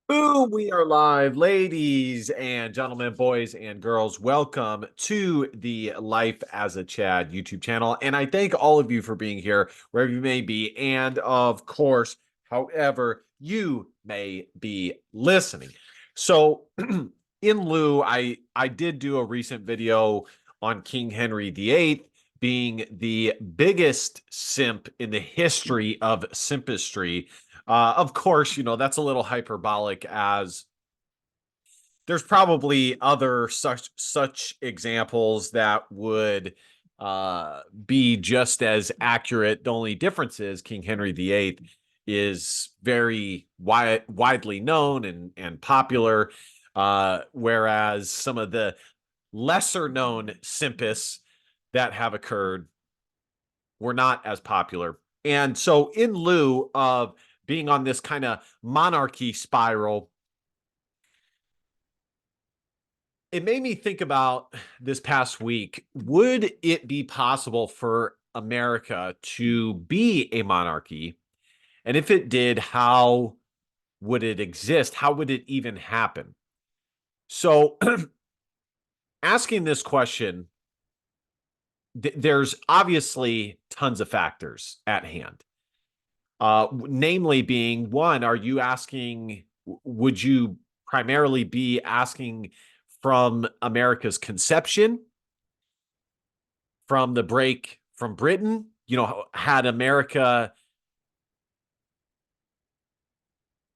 Boom, we are live, ladies and gentlemen, boys and girls. Welcome to the Life as a Chad YouTube channel. And I thank all of you for being here, wherever you may be. And of course, however you may be listening. So, in lieu, I did do a recent video on King Henry VIII being the biggest simp in the history of simpistry. Of course, that's a little hyperbolic, as there's probably other such examples that would be just as accurate. The only difference is King Henry VIII is very widely known and popular, whereas some of the lesser known simpists that have occurred were not as popular. And so, in lieu of being on this kind of monarchy spiral, it made me think about this past week. Would it be possible for America to be a monarchy? And if it did, how would it exist? How would it even happen? So, asking this question, there's obviously tons of factors at hand. Namely, being one, are you asking, would you primarily be asking from America's conception, from the break from Britain? Had America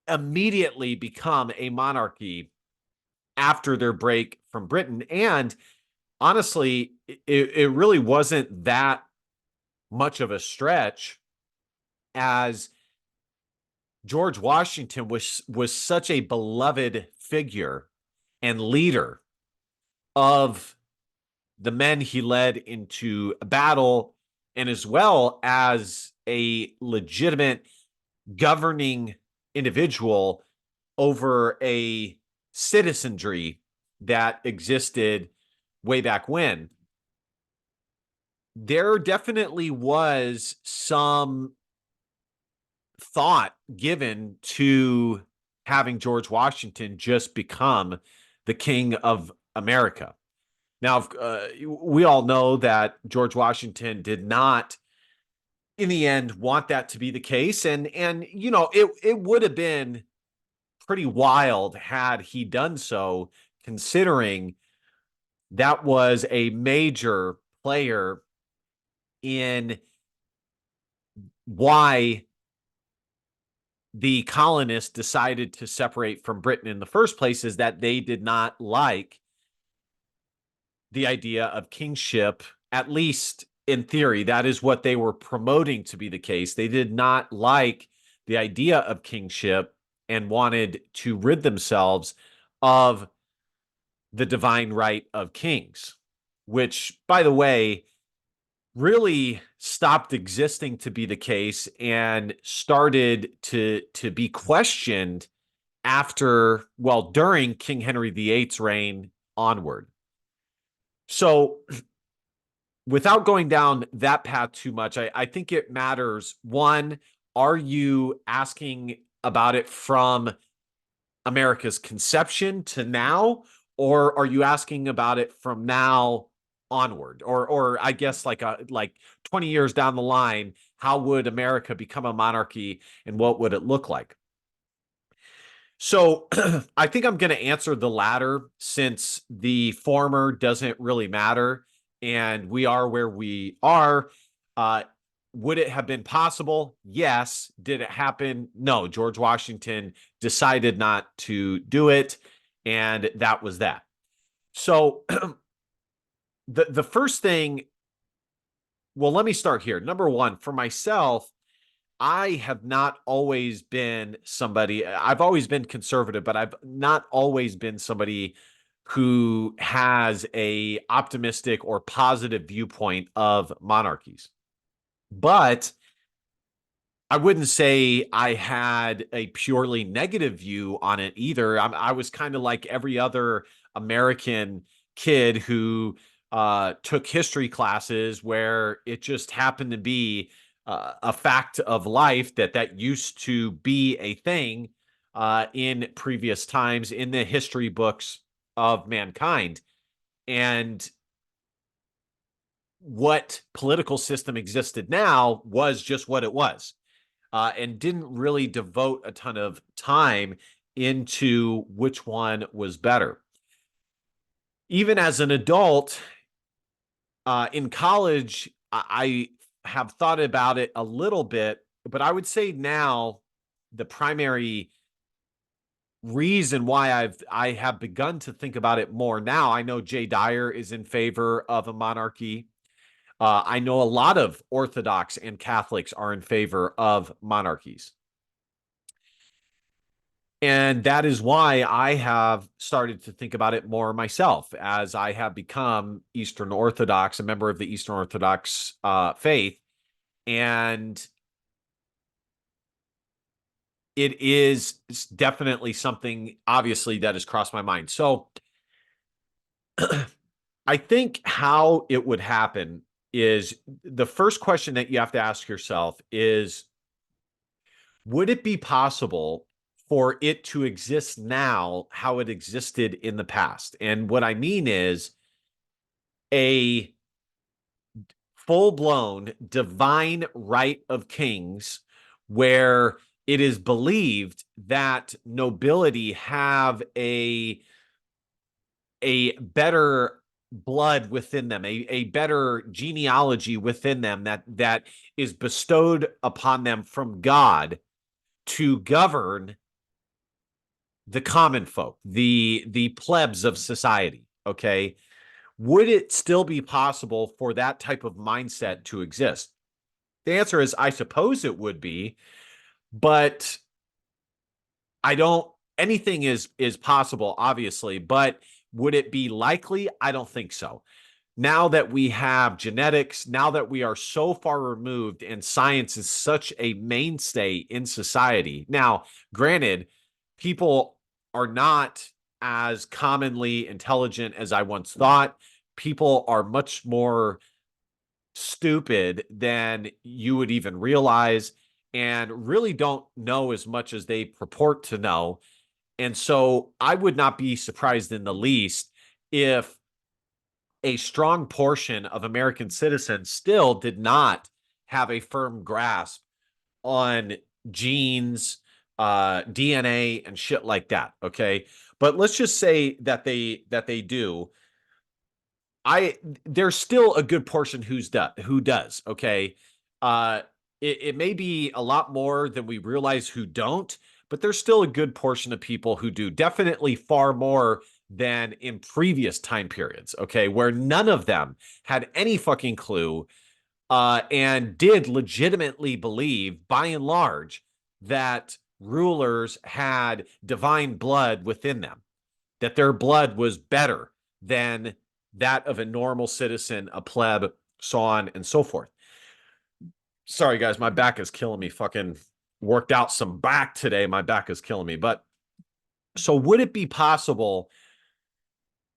immediately become a monarchy after their break from Britain? And honestly, it really wasn't that much of a stretch, as George Washington was such a beloved figure and leader of the men he led into battle, and as well as a legitimate governing individual over a citizenry that existed way back when. There definitely was some thought given to having George Washington just become the king of America. Now, we all know that George Washington did not, in the end, want that to be the case, and it would have been pretty wild had he done so, considering that was a major player in why the colonists decided to separate from Britain in the first place, is that they did not like the idea of kingship, at least in theory. That is what they were promoting to be the case. They did not like the idea of kingship and wanted to rid themselves of the divine right of kings, which, by the way, really stopped existing to be the case and started to be questioned during King Henry VIII's reign onward. So, without going down that path too much, I think it matters. One, are you asking about it from America's conception to now, or are you asking about it from now onward, or I guess like 20 years down the line, how would America become a monarchy and what would it look like? So I think I'm going to answer the latter, since the former doesn't really matter and we are where we are. Uh, would it have been possible? Yes. Did it happen? No. George Washington decided not to do it, and that was that. So the first thing, well, let me start here. Number one, for myself, I have not always been somebody, I've always been conservative, but I've not always been somebody who has a optimistic or positive viewpoint of monarchies. But I wouldn't say I had a purely negative view on it either. I was kind of like every other American kid who took history classes, where it just happened to be a fact of life that used to be a thing. in previous times in the history books of mankind. And what political system existed now was just what it was, and didn't really devote a ton of time into which one was better. Even as an adult, in college, I have thought about it a little bit, but I would say now the primary reason why I have begun to think about it more now. I know Jay Dyer is in favor of a monarchy. I know a lot of Orthodox and Catholics are in favor of monarchies. And that is why I have started to think about it more myself as I have become Eastern Orthodox, a member of the Eastern Orthodox faith. And it is definitely something, obviously, that has crossed my mind. So I think how it would happen is the first question that you have to ask yourself is, would it be possible for it to exist now how it existed in the past? And what I mean is a full-blown divine right of kings where it is believed that nobility have a better blood within them, a better genealogy within them that is bestowed upon them from God to govern the common folk, the plebs of society. Okay. Would it still be possible for that type of mindset to exist? The answer is, I suppose it would be, but I don't, anything is possible, obviously, but would it be likely? I don't think so. Now that we have genetics, now that we are so far removed and science is such a mainstay in society. Now, granted, people are not as commonly intelligent as I once thought. People are much more stupid than you would even realize and really don't know as much as they purport to know. And so I would not be surprised in the least if a strong portion of American citizens still did not have a firm grasp on genes, DNA, and shit like that. Okay, but let's just say that they do. I There's still a good portion who does. Okay, uh, it may be a lot more than we realize who don't, but there's still a good portion of people who do. Definitely far more than in previous time periods. Okay, where none of them had any fucking clue, and did legitimately believe, by and large, that rulers had divine blood within them, that their blood was better than that of a normal citizen, a pleb, so on and so forth. Sorry, guys, my back is killing me. Fucking worked out some back today. My back is killing me. But so, would it be possible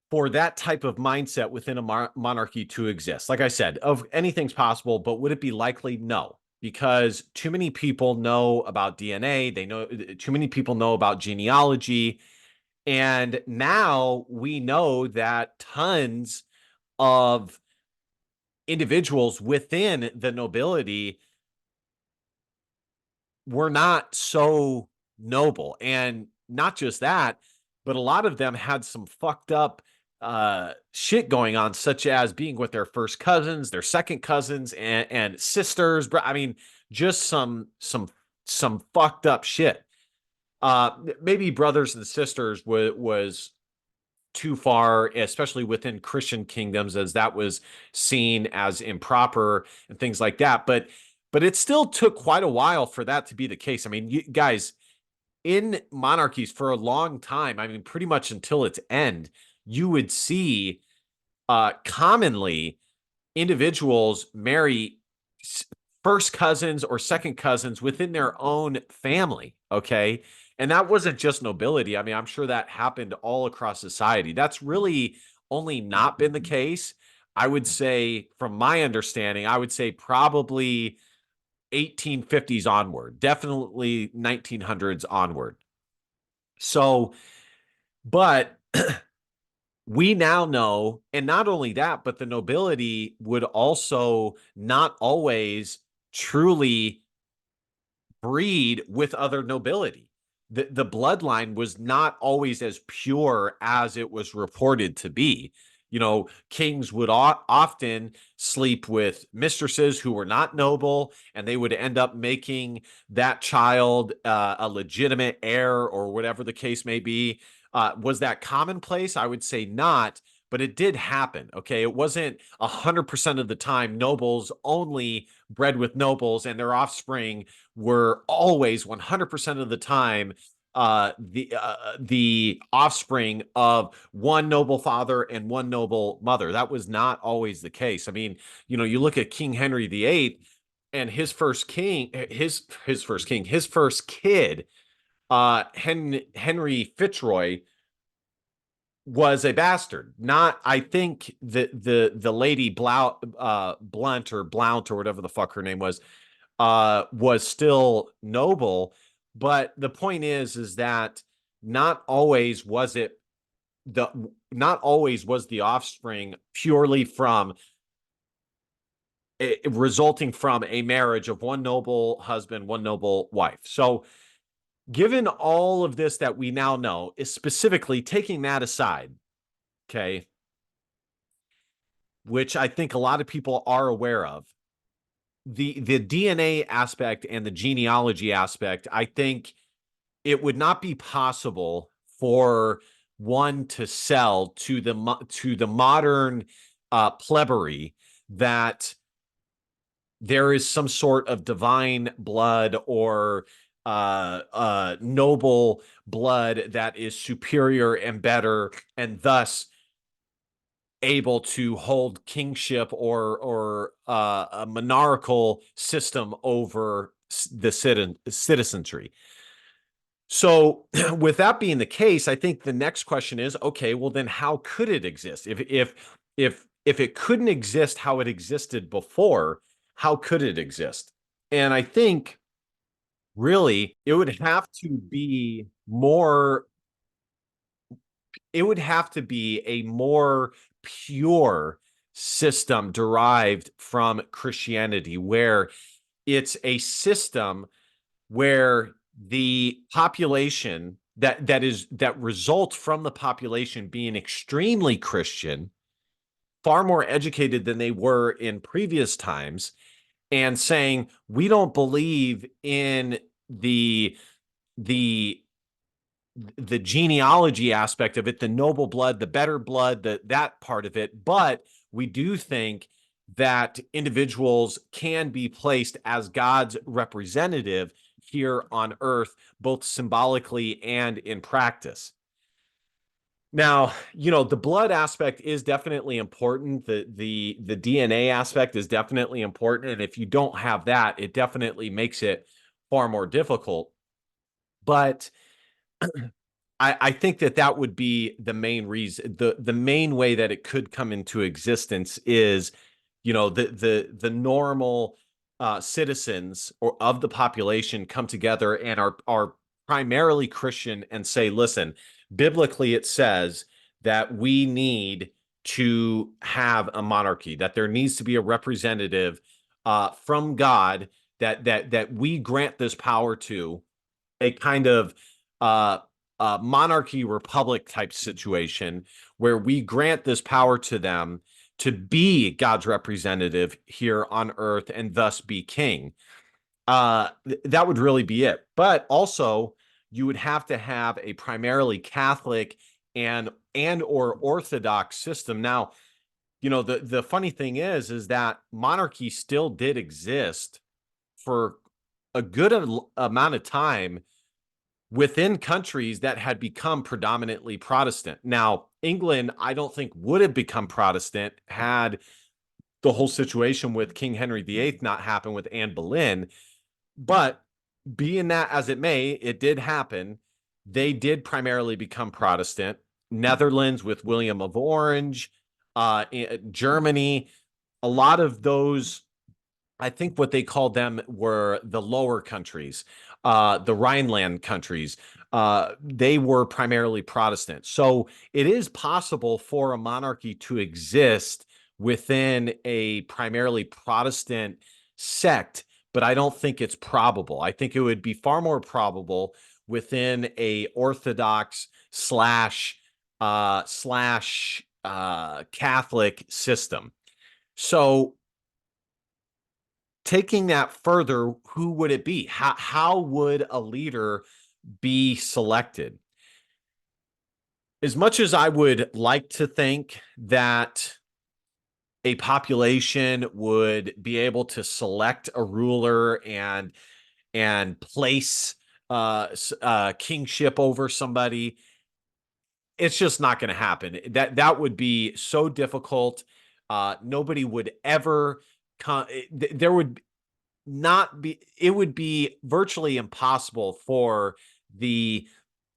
for that type of mindset within a monarchy to exist? Like I said, of anything's possible, but would it be likely? No, because too many people know about DNA. They know too many people know about genealogy. And now we know that tons of individuals within the nobility were not so noble. And not just that, but a lot of them had some fucked up shit going on, such as being with their first cousins, their second cousins, and sisters. I mean, just some fucked up shit. Maybe brothers and sisters was too far, especially within Christian kingdoms, as that was seen as improper and things like that. But it still took quite a while for that to be the case. I mean, you guys, in monarchies for a long time, I mean, pretty much until its end, you would see commonly individuals marry first cousins or second cousins within their own family. Okay. And that wasn't just nobility. I mean, I'm sure that happened all across society. That's really only not been the case. I would say, from my understanding, I would say probably 1850s onward, definitely 1900s onward. So, but we now know, and not only that, but the nobility would also not always truly breed with other nobility. The bloodline was not always as pure as it was reported to be. You know, kings would often sleep with mistresses who were not noble, and they would end up making that child a legitimate heir or whatever the case may be. Was that commonplace? I would say not, but it did happen. Okay. It wasn't 100% of the time nobles only bred with nobles and their offspring were always 100% of the time the offspring of one noble father and one noble mother. That was not always the case. I mean, you know, you look at King Henry VIII and his first kid, Henry Fitzroy, was a bastard. Not, I think the lady Blunt or Blount or whatever the fuck her name was still noble. But the point is that not always was it the not always was the offspring purely from resulting from a marriage of one noble husband, one noble wife. So, given all of this that we now know, is specifically taking that aside, okay, which I think a lot of people are aware of, the DNA aspect and the genealogy aspect, I think it would not be possible for one to sell to the modern plebeian that there is some sort of divine blood or noble blood that is superior and better, and thus able to hold kingship or a monarchical system over the citizenry. So, with that being the case, I think the next question is, okay, well then how could it exist? If it couldn't exist how it existed before, how could it exist? And I think really it would have to be a more pure system derived from Christianity, where it's a system where the population that results from the population being extremely Christian, far more educated than they were in previous times, and saying we don't believe in the the genealogy aspect of it, the noble blood, the better blood, that part of it. But we do think that individuals can be placed as God's representative here on earth, both symbolically and in practice. Now, you know, the blood aspect is definitely important. The DNA aspect is definitely important. And if you don't have that, it definitely makes it far more difficult. But I think that would be the main reason. The main way that it could come into existence is, you know, the normal citizens or of the population come together and are primarily Christian and say, listen, biblically it says that we need to have a monarchy, that there needs to be a representative from God that we grant this power to, a kind of uh, monarchy republic type situation where we grant this power to them to be God's representative here on earth and thus be king. That would really be it. But also, you would have to have a primarily Catholic and or Orthodox system. Now, you know, the funny thing is that monarchy still did exist for a good amount of time within countries that had become predominantly Protestant. Now, England, I don't think would have become Protestant had the whole situation with King Henry VIII not happen with Anne Boleyn. But being that as it may, it did happen. They did primarily become Protestant. Netherlands with William of Orange, Germany, a lot of those, I think what they called them were the lower countries, the Rhineland countries. they were primarily Protestant. So it is possible for a monarchy to exist within a primarily Protestant sect, but I don't think it's probable. I think it would be far more probable within a Orthodox slash Catholic system. So taking that further, who would it be? How would a leader be selected? As much as I would like to think that a population would be able to select a ruler and place kingship over somebody, it's just not going to happen. That would be so difficult. Nobody would ever there would not be, it would be virtually impossible for the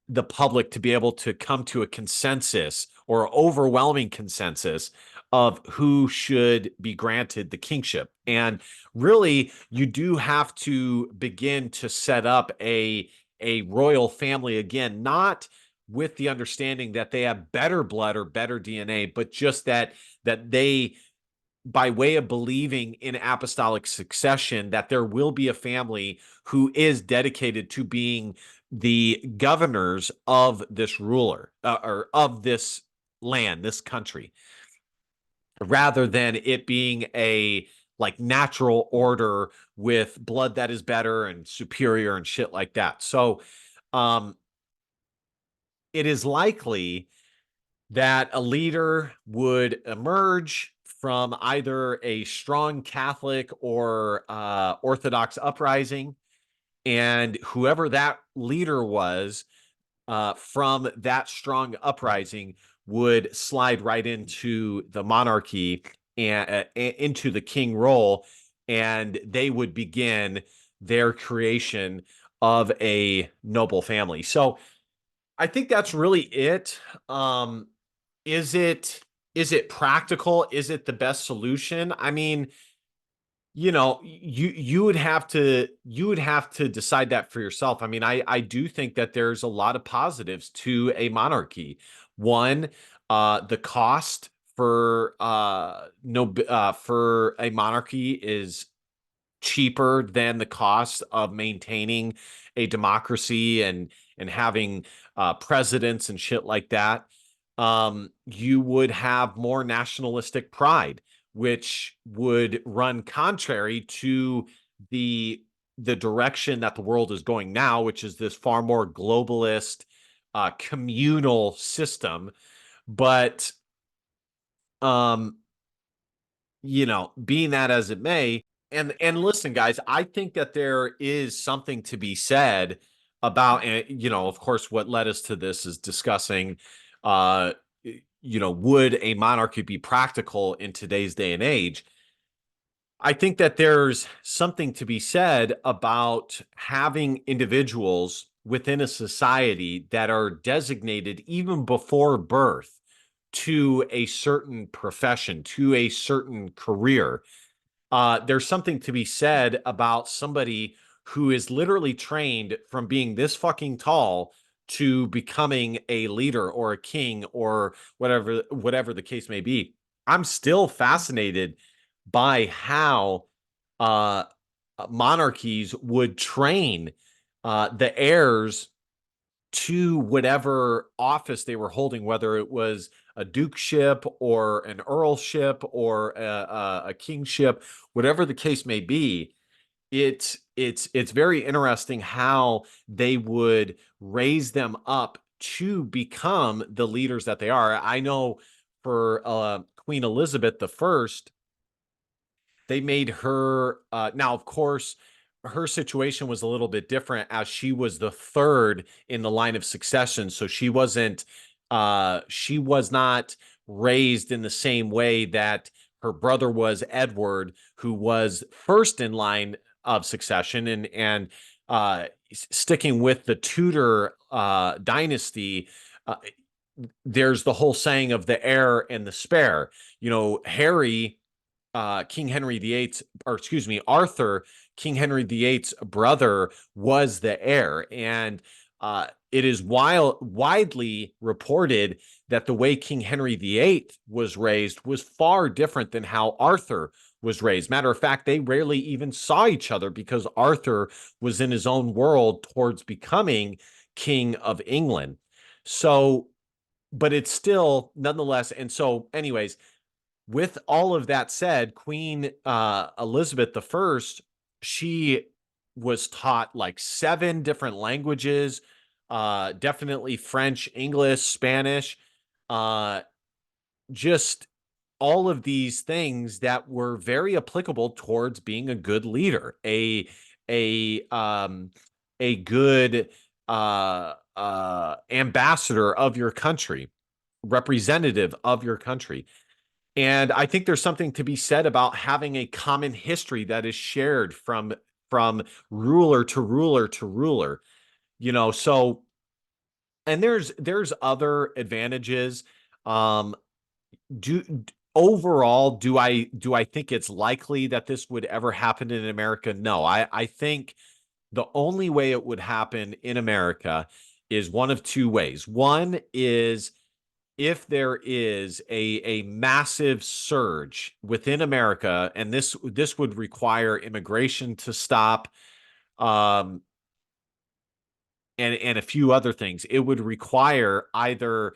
the public to be able to come to a consensus or overwhelming consensus of who should be granted the kingship. And really, you do have to begin to set up a royal family again, not with the understanding that they have better blood or better DNA, but just that they, by way of believing in apostolic succession, that there will be a family who is dedicated to being the governors of this ruler or of this land, this country, rather than it being a like natural order with blood that is better and superior and shit like that. So um, it is likely that a leader would emerge from either a strong Catholic or Orthodox uprising, and whoever that leader was from that strong uprising would slide right into the monarchy and into the king role, and they would begin their creation of a noble family. So I think that's really it. Um, is it is it practical? Is it the best solution? I mean, you would have to decide that for yourself. I mean, I do think that there's a lot of positives to a monarchy. One, the cost for no for a monarchy is cheaper than the cost of maintaining a democracy and having presidents and shit like that. You would have more nationalistic pride, which would run contrary to the the direction that the world is going now, which is this far more globalist, communal system. But um, being that as it may, and listen, guys, I think that there is something to be said about, and of course, what led us to this is discussing, uh, would a monarchy be practical in today's day and age? I think that there's something to be said about having individuals within a society that are designated even before birth to a certain profession, to a certain career. There's something to be said about somebody who is literally trained from being this fucking tall to becoming a leader or a king or whatever the case may be. I'm still fascinated by how uh, monarchies would train the heirs to whatever office they were holding, whether it was a dukeship or an earlship or a kingship, whatever the case may be. It's very interesting how they would raise them up to become the leaders that they are. I know for Queen Elizabeth the First, they made her now, of course, her situation was a little bit different as she was the third in the line of succession, so she was not raised in the same way that her brother was, Edward, who was first in line of succession, and sticking with the Tudor dynasty. There's the whole saying of the heir and the spare. Harry, King Henry VIII's, or excuse me, Arthur, King Henry VIII's brother, was the heir. And it is widely reported that the way King Henry VIII was raised was far different than how Arthur was raised. Matter of fact, they rarely even saw each other because Arthur was in his own world towards becoming King of England. So, but it's still nonetheless. And so, anyways, with all of that said, Queen Elizabeth I, she was taught like 7 different languages, definitely French, English, Spanish, uh, just all of these things that were very applicable towards being a good leader, a um, a good ambassador of your country, representative of your country. And I think there's something to be said about having a common history that is shared from ruler to ruler to ruler. So and there's other advantages. Um, do Overall, do I think it's likely that this would ever happen in America? No, I think the only way it would happen in America is one of two ways. One is if there is a massive surge within America, and this would require immigration to stop, um, and a few other things. It would require either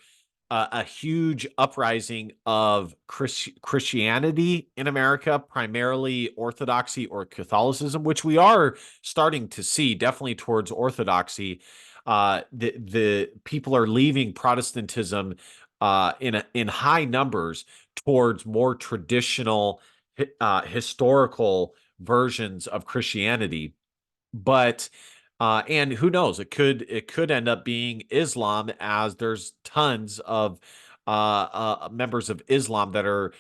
a huge uprising of Christianity in America, primarily Orthodoxy or Catholicism, which we are starting to see, definitely towards Orthodoxy. The people are leaving Protestantism in high numbers towards more traditional historical versions of Christianity. But and who knows, it could end up being Islam, as there's tons of members of Islam that are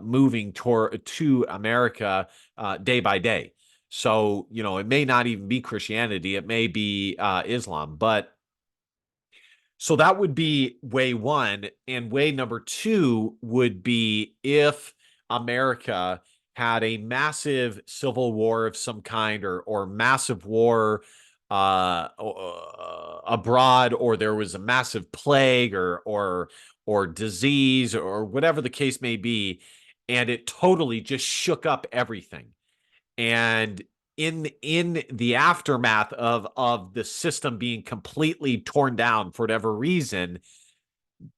moving to America day by day. So it may not even be Christianity, it may be Islam. But so that would be way one. And way number two would be if America had a massive civil war of some kind, or massive war abroad, or there was a massive plague, or disease, or whatever the case may be, and it totally just shook up everything. And in the aftermath of the system being completely torn down for whatever reason,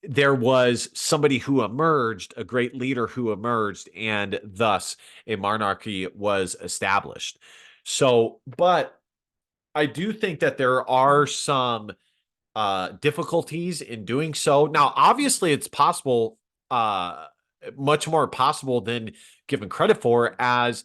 there was somebody who emerged, a great leader who emerged, and thus a monarchy was established. So, but I do think that there are some difficulties in doing so. Now, obviously, it's possible, much more possible than given credit for, as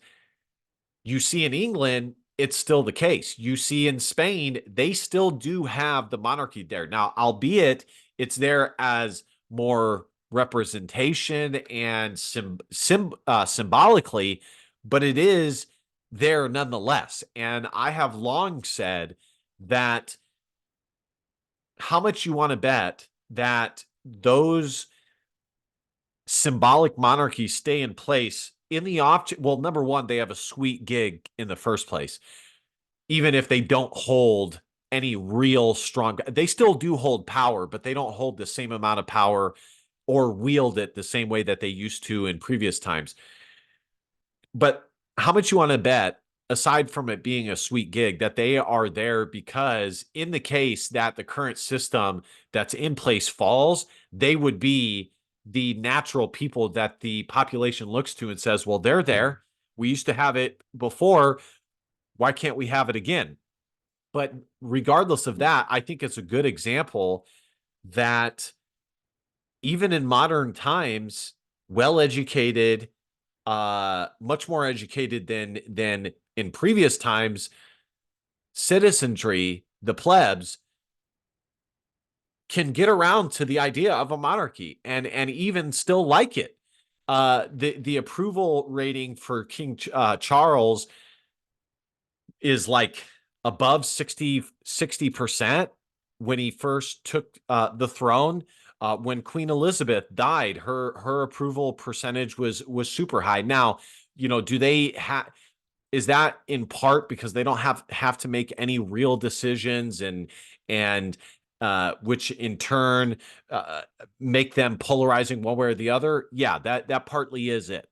you see in England, it's still the case. You see in Spain, they still do have the monarchy there. Now, albeit it's there as more representation and symbolically, but it is there nonetheless. And I have long said that, how much you want to bet that those symbolic monarchies stay in place in the object? Well, number one, they have a sweet gig in the first place, even if they don't hold any real strong, they still do hold power, but they don't hold the same amount of power or wield it the same way that they used to in previous times. But how much you want to bet, aside from it being a sweet gig, that they are there because in the case that the current system that's in place falls, they would be the natural people that the population looks to and says, well, they're there. We used to have it before. Why can't we have it again? But regardless of that, I think it's a good example that even in modern times, well educated, much more educated than in previous times, citizenry, the plebs, can get around to the idea of a monarchy and even still like it. The approval rating for King Charles is like above 60% when he first took the throne. When Queen Elizabeth died, her approval percentage was super high. Now, do they have? Is that in part because they don't have to make any real decisions, and which in turn make them polarizing one way or the other. Yeah, that partly is it.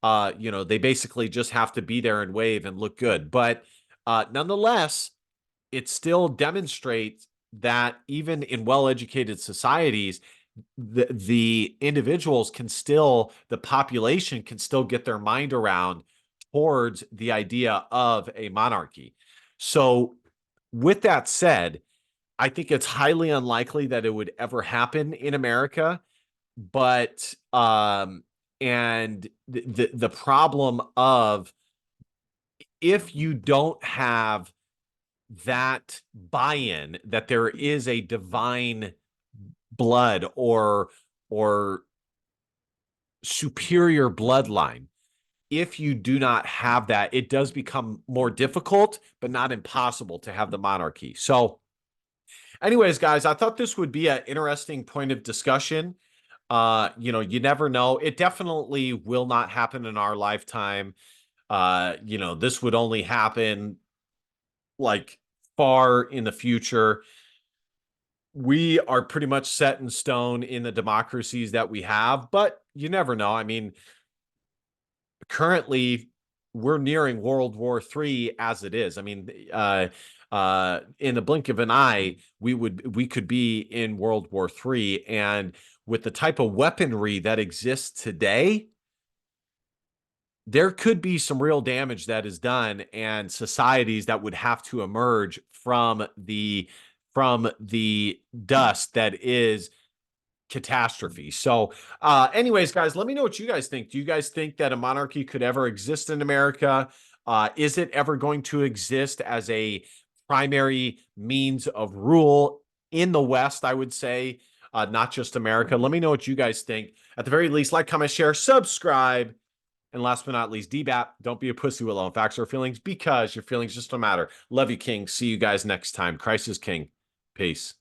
They basically just have to be there and wave and look good. But nonetheless, it still demonstrates that even in well-educated societies, the individuals can still, the population can still get their mind around towards the idea of a monarchy. So, with that said, I think it's highly unlikely that it would ever happen in America. But and the problem of, if you don't have that buy-in that there is a divine blood or superior bloodline, if you do not have that, it does become more difficult, but not impossible, to have the monarchy. So anyways, guys, I thought this would be an interesting point of discussion. You never know. It definitely will not happen in our lifetime. This would only happen like far in the future. We are pretty much set in stone in the democracies that we have, but you never know. I mean, currently we're nearing World War III as it is. I mean, in the blink of an eye, we could be in World War III, and with the type of weaponry that exists today, there could be some real damage that is done, and societies that would have to emerge from the dust that is catastrophe. So, anyways, guys, let me know what you guys think. Do you guys think that a monarchy could ever exist in America? Is it ever going to exist as a primary means of rule in the West? I would say, not just America. Let me know what you guys think. At the very least, like, comment, share, subscribe. And last but not least, DBAP, don't be a pussy with low facts or feelings, because your feelings just don't matter. Love you, King. See you guys next time. Christ is King. Peace.